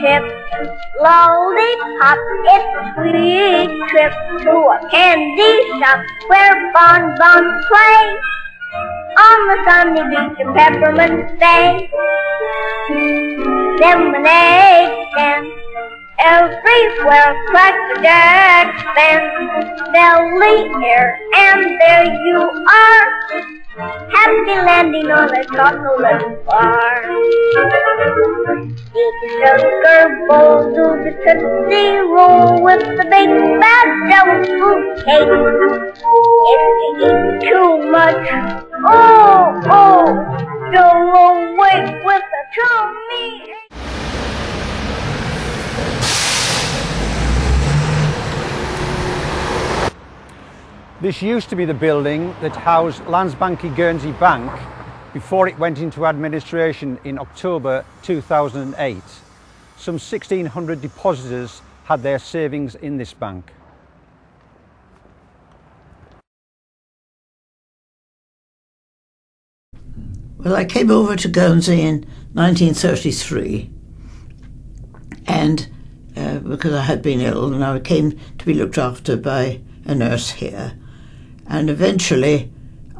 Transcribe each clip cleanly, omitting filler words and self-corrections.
ship. Lollipop, it's sweet trip to a candy shop where bonbons play on the sunny beach of Peppermint Bay. Lemonade stands everywhere, Cracker Jack stands belly air, and there you are, happy landing on a chocolate bar. Eat the sugar bowl, do the Tootsie Roll with the big bad jelly fruit cake. If you eat too much, you'll awake with a tummy ache. This used to be the building that housed Landsbanki Guernsey Bank before it went into administration in October 2008. Some 1,600 depositors had their savings in this bank. Well, I came over to Guernsey in 1933, and because I had been ill, and I came to be looked after by a nurse here. And eventually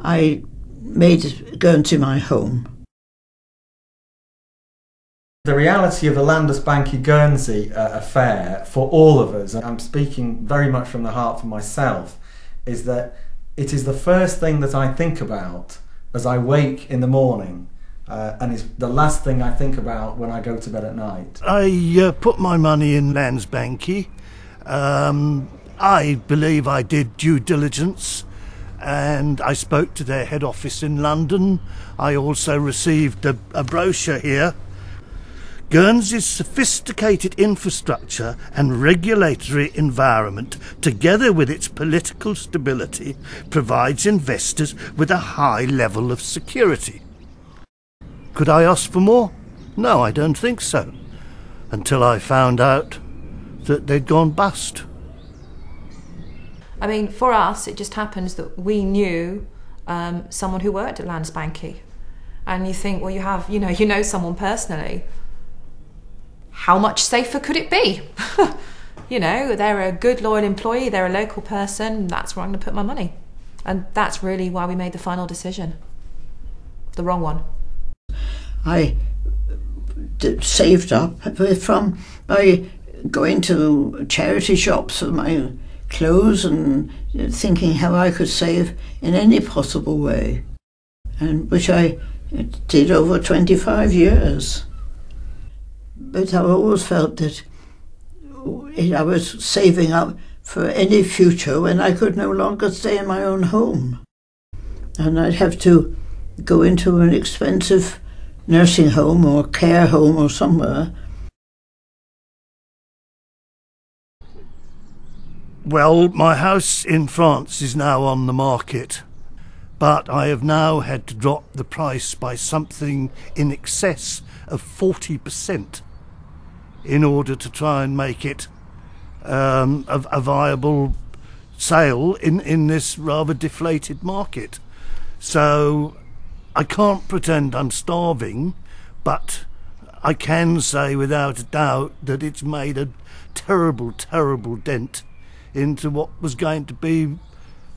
I made Guernsey my home. The reality of the Landsbanki Guernsey affair for all of us, and I'm speaking very much from the heart for myself, is that it is the first thing that I think about as I wake in the morning, and it's the last thing I think about when I go to bed at night. I put my money in Landsbanki. I believe I did due diligence, and I spoke to their head office in London. I also received a brochure here. Guernsey's sophisticated infrastructure and regulatory environment, together with its political stability, provides investors with a high level of security. Could I ask for more? No, I don't think so, until I found out that they'd gone bust. I mean, for us, it just happens that we knew someone who worked at Landsbanki, and you think, well, you know someone personally. How much safer could it be? You know, they're a good, loyal employee, they're a local person, that's where I'm going to put my money. And that's really why we made the final decision. The wrong one. I saved up from by going to charity shops for my clothes and thinking how I could save in any possible way, and which I did over 25 years. But I always felt that I was saving up for any future when I could no longer stay in my own home, and I'd have to go into an expensive nursing home or care home or somewhere. Well, my house in France is now on the market, but I have now had to drop the price by something in excess of 40% in order to try and make it a viable sale in this rather deflated market. So I can't pretend I'm starving, but I can say without a doubt that it's made a terrible, terrible dent into what was going to be,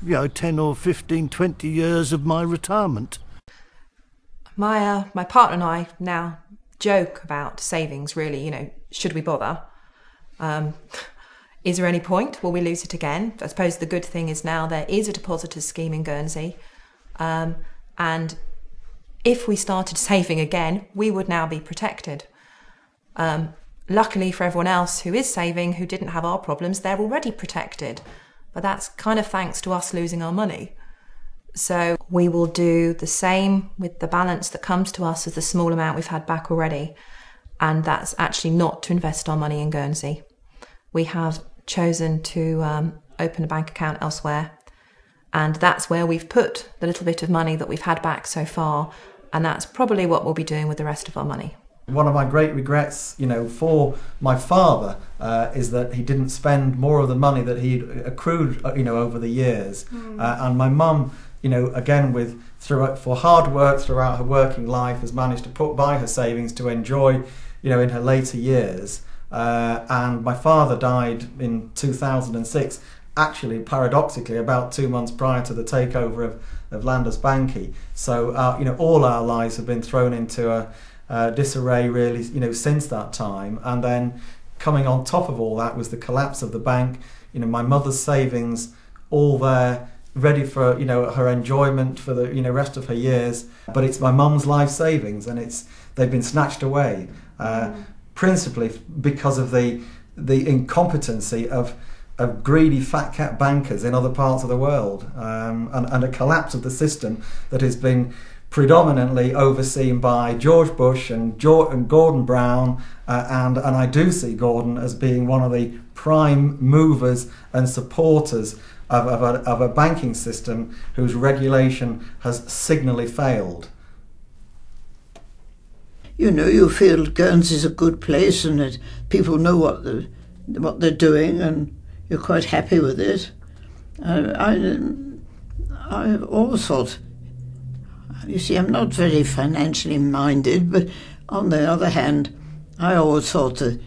10 or 15, 20 years of my retirement. My partner and I now joke about savings, really, should we bother? Is there any point? Will we lose it again? I suppose the good thing is now there is a depositor scheme in Guernsey, and if we started saving again, we would now be protected. Luckily for everyone else who is saving, who didn't have our problems, they're already protected. But that's kind of thanks to us losing our money. So we will do the same with the balance that comes to us as the small amount we've had back already. And that's actually not to invest our money in Guernsey. We have chosen to open a bank account elsewhere. And that's where we've put the little bit of money that we've had back so far. And that's probably what we'll be doing with the rest of our money. One of my great regrets, for my father is that he didn't spend more of the money that he'd accrued, over the years. And my mum, again, for hard work throughout her working life, has managed to put by her savings to enjoy, in her later years. and my father died in 2006, actually paradoxically about 2 months prior to the takeover of Landsbanki. So all our lives have been thrown into a disarray really, since that time. And then coming on top of all that was the collapse of the bank. My mother's savings all there, ready for her enjoyment for the rest of her years, but it's my mum's life savings, and they've been snatched away, principally because of the incompetency of greedy fat cat bankers in other parts of the world, and a collapse of the system that has been predominantly overseen by George Bush and Gordon Brown, and I do see Gordon as being one of the prime movers and supporters of a banking system whose regulation has signally failed. You feel Guernsey's a good place and that people know what they're doing, and you're quite happy with it. I've always thought, you see, I'm not very financially minded, but on the other hand, I always thought that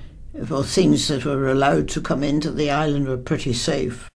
things that were allowed to come into the island were pretty safe.